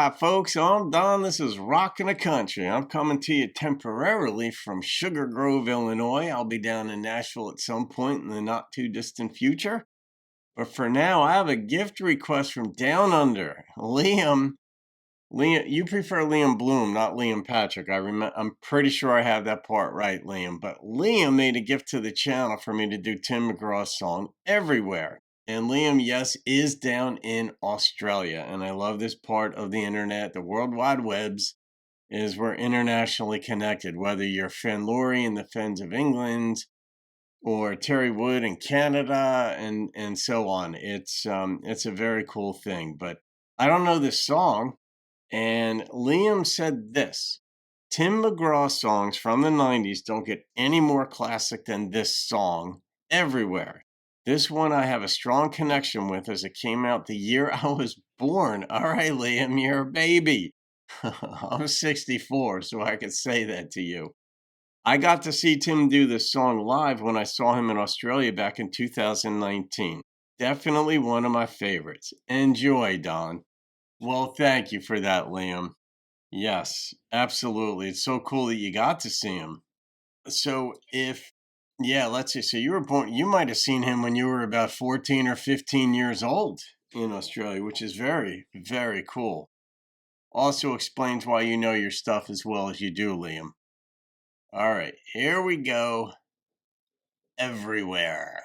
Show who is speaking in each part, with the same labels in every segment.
Speaker 1: Hi, folks. I'm Don. This is Rockin' the Country. I'm coming to you temporarily from Sugar Grove, Illinois. I'll be down in Nashville at some point in the not too distant future. But for now, I have a gift request from Down Under. Liam, you prefer Liam Bloom, not Liam Patrick. I'm pretty sure I have that part right, Liam. But Liam made a gift to the channel for me to do Tim McGraw's song Everywhere. And Liam, yes, is down in Australia. And I love this part of the internet. The World Wide Webs is we're internationally connected, whether you're Fen Laurie in the Fens of England or Terry Wood in Canada and so on. It's a very cool thing. But I don't know this song. And Liam said this: Tim McGraw songs from the 90s don't get any more classic than this song, Everywhere. This one I have a strong connection with as it came out the year I was born. All right, Liam, you're a baby. I'm 64, so I could say that to you. I got to see Tim do this song live when I saw him in Australia back in 2019. Definitely one of my favorites. Enjoy, Don. Well, thank you for that, Liam. Yes, absolutely. It's so cool that you got to see him. So let's see. So you were born, you might have seen him when you were about 14 or 15 years old in Australia, which is very, very cool. Also explains why you know your stuff as well as you do, Liam. All right, here we go. Everywhere.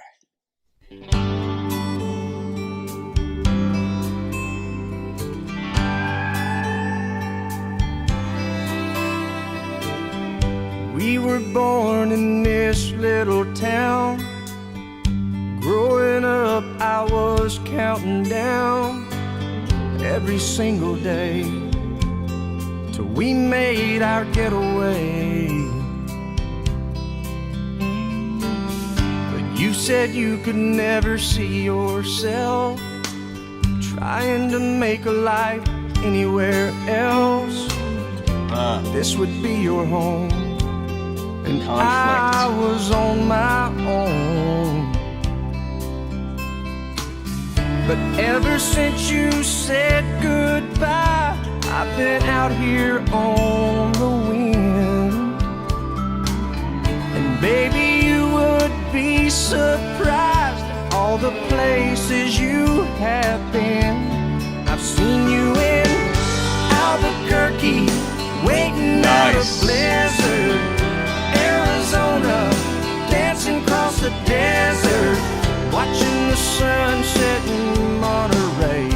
Speaker 2: We were born in this little town. Growing up, I was counting down every single day till we made our getaway. But you said you could never see yourself trying to make a life anywhere else. This would be your home. And I was on my own. But ever since you said goodbye, I've been out here on the wind. And baby, you would be surprised at all the places you have been. I've seen you in Albuquerque, waiting out a blizzard, Arizona, dancing across the desert, watching the sunset in Monterey.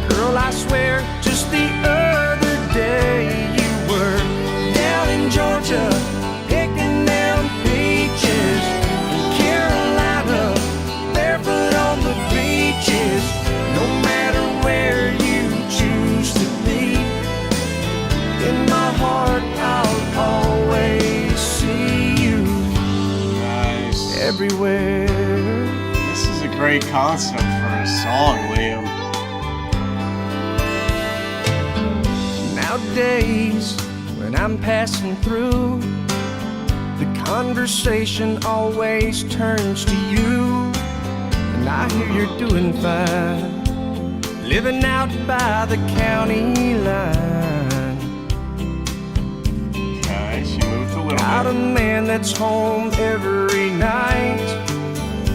Speaker 2: Girl, I swear, just the other day you were down in Georgia, picking down peaches, in Carolina, barefoot on the beaches. No matter where you choose to be, in my heart I'll always see you.
Speaker 1: Nice.
Speaker 2: Everywhere.
Speaker 1: This is a great concept for a song, Liam.
Speaker 2: Nowadays, when I'm passing through, the conversation always turns to you. And I hear you're doing fine, living out by the county line.
Speaker 1: Nice, you moved a little
Speaker 2: Got a
Speaker 1: bit.
Speaker 2: man that's home every night,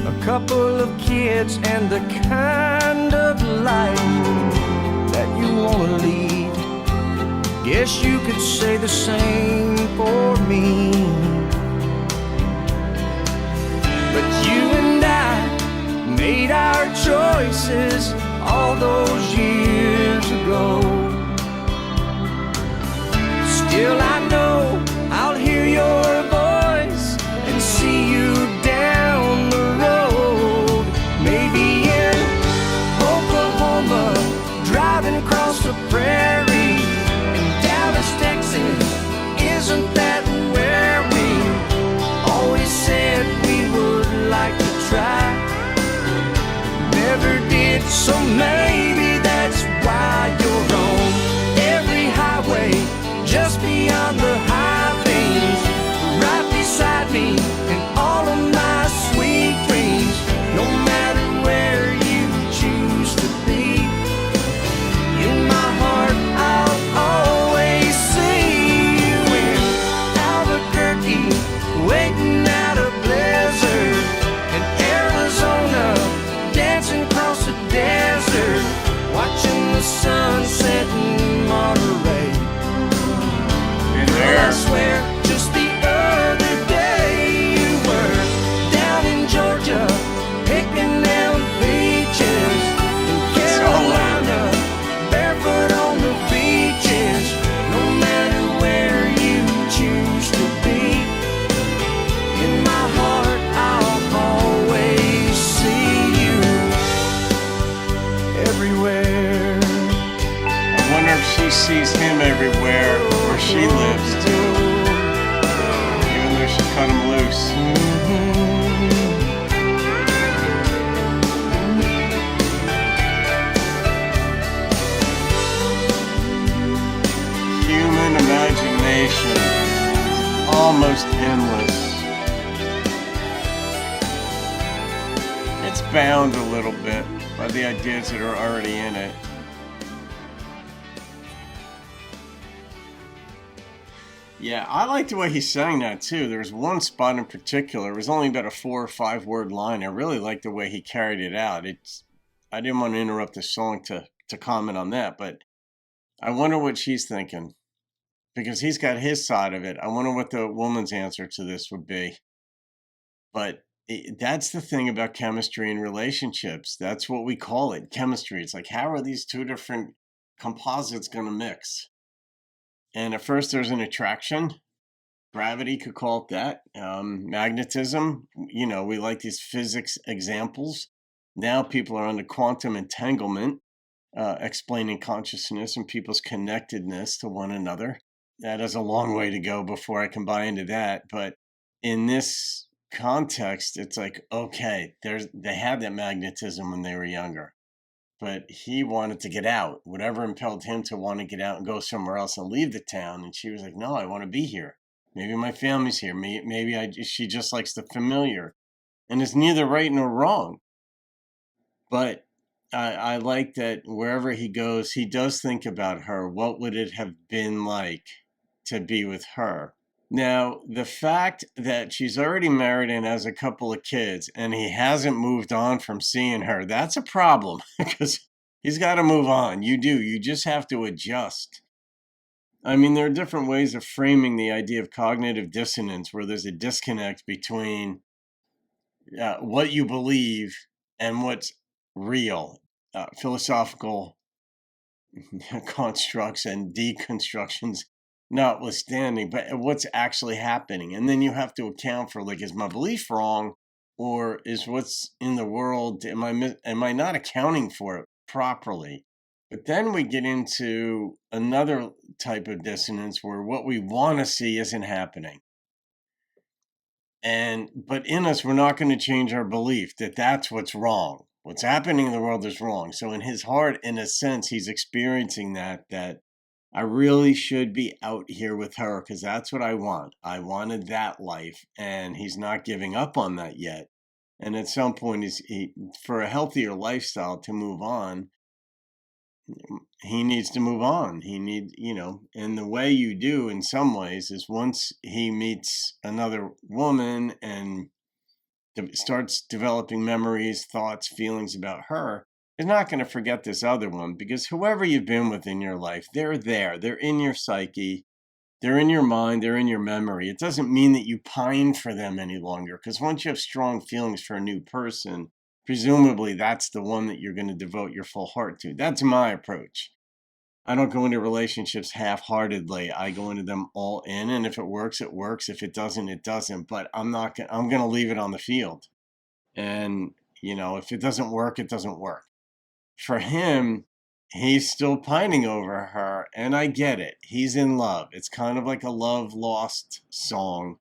Speaker 2: a couple of kids, and the kind of life that you wanna lead. Guess you could say the same for me. But you and I made our choices all those years ago. Still I know I'll hear your voice and see you down the road. Maybe in Oklahoma, driving across the prairie. Texas, isn't that where we always said we would like to try? Never did, so maybe that's why you're on every highway, just beyond the high things, right beside me in all of my sweet dreams. No matter where you choose to be, in my
Speaker 1: almost endless. It's bound a little bit by the ideas that are already in it. Yeah, I like the way he sang that too. There's one spot in particular. It was only about a 4 or 5 word line. I really like the way he carried it out. I didn't want to interrupt the song to comment on that, but I wonder what she's thinking because he's got his side of it. I wonder what the woman's answer to this would be. But that's the thing about chemistry and relationships. That's what we call it, chemistry. It's like, how are these two different composites going to mix? And at first, there's an attraction. Gravity could call it that. Magnetism, we like these physics examples. Now people are on the quantum entanglement, explaining consciousness and people's connectedness to one another. That is a long way to go before I can buy into that. But in this context, it's like, okay, they had that magnetism when they were younger, but he wanted to get out. Whatever impelled him to want to get out and go somewhere else and leave the town. And she was like, no, I want to be here. Maybe my family's here. Maybe she just likes the familiar. And it's neither right nor wrong. But I like that wherever he goes, he does think about her. What would it have been like to be with her? Now, the fact that she's already married and has a couple of kids and he hasn't moved on from seeing her, that's a problem because he's got to move on. You do. You just have to adjust. I mean, there are different ways of framing the idea of cognitive dissonance where there's a disconnect between what you believe and what's real. Philosophical constructs and deconstructions notwithstanding, but what's actually happening. And then you have to account for, like, is my belief wrong, or is what's in the world, am I not accounting for it properly? But then we get into another type of dissonance where what we want to see isn't happening. But in us, we're not going to change our belief that that's what's wrong. What's happening in the world is wrong. So in his heart, in a sense, he's experiencing that I really should be out here with her because that's what I want. I wanted that life, and he's not giving up on that yet. And at some point, for a healthier lifestyle to move on, he needs to move on. And the way you do in some ways is once he meets another woman and starts developing memories, thoughts, feelings about her, he's not going to forget this other one because whoever you've been with in your life, they're there. They're in your psyche. They're in your mind. They're in your memory. It doesn't mean that you pine for them any longer because once you have strong feelings for a new person, presumably that's the one that you're going to devote your full heart to. That's my approach. I don't go into relationships half-heartedly. I go into them all in, and if it works, it works. If it doesn't, it doesn't. But I'm going to leave it on the field. And, if it doesn't work, it doesn't work. For him, he's still pining over her, and I get it. He's in love. It's kind of like a love lost song,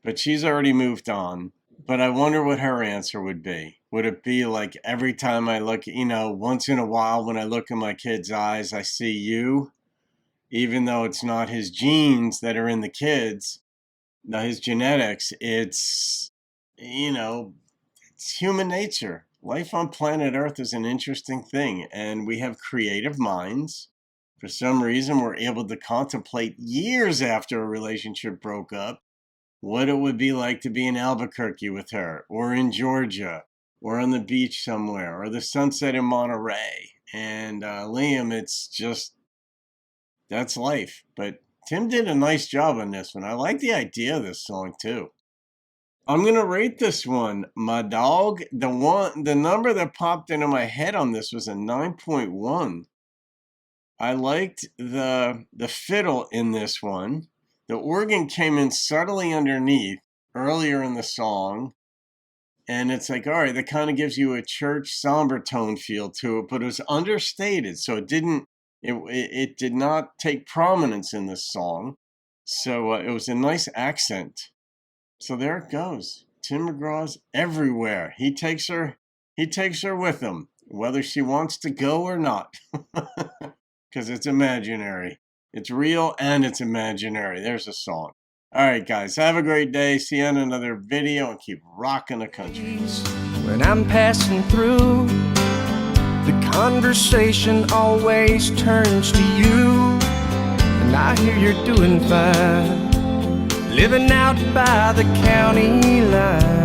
Speaker 1: but she's already moved on. But I wonder what her answer would be. Would it be like every time I look, once in a while when I look in my kid's eyes, I see you, even though it's not his genes that are in the kids, his genetics, it's human nature. Life on planet Earth is an interesting thing, and we have creative minds. For some reason, we're able to contemplate years after a relationship broke up what it would be like to be in Albuquerque with her, or in Georgia, or on the beach somewhere, or the sunset in Monterey. And Liam, it's just, that's life. But Tim did a nice job on this one. I like the idea of this song too. I'm going to rate this one, my dog. The number that popped into my head on this was a 9.1. I liked the fiddle in this one. The organ came in subtly underneath earlier in the song. And it's like, all right, that kind of gives you a church somber tone feel to it, but it was understated. So it did not take prominence in this song. So it was a nice accent. So there it goes. Tim McGraw's everywhere. He takes her with him, whether she wants to go or not. Because it's imaginary. It's real and it's imaginary. There's a song. All right, guys, have a great day. See you on another video and keep rocking the country.
Speaker 2: When I'm passing through, the conversation always turns to you. And I hear you're doing fine, living out by the county line.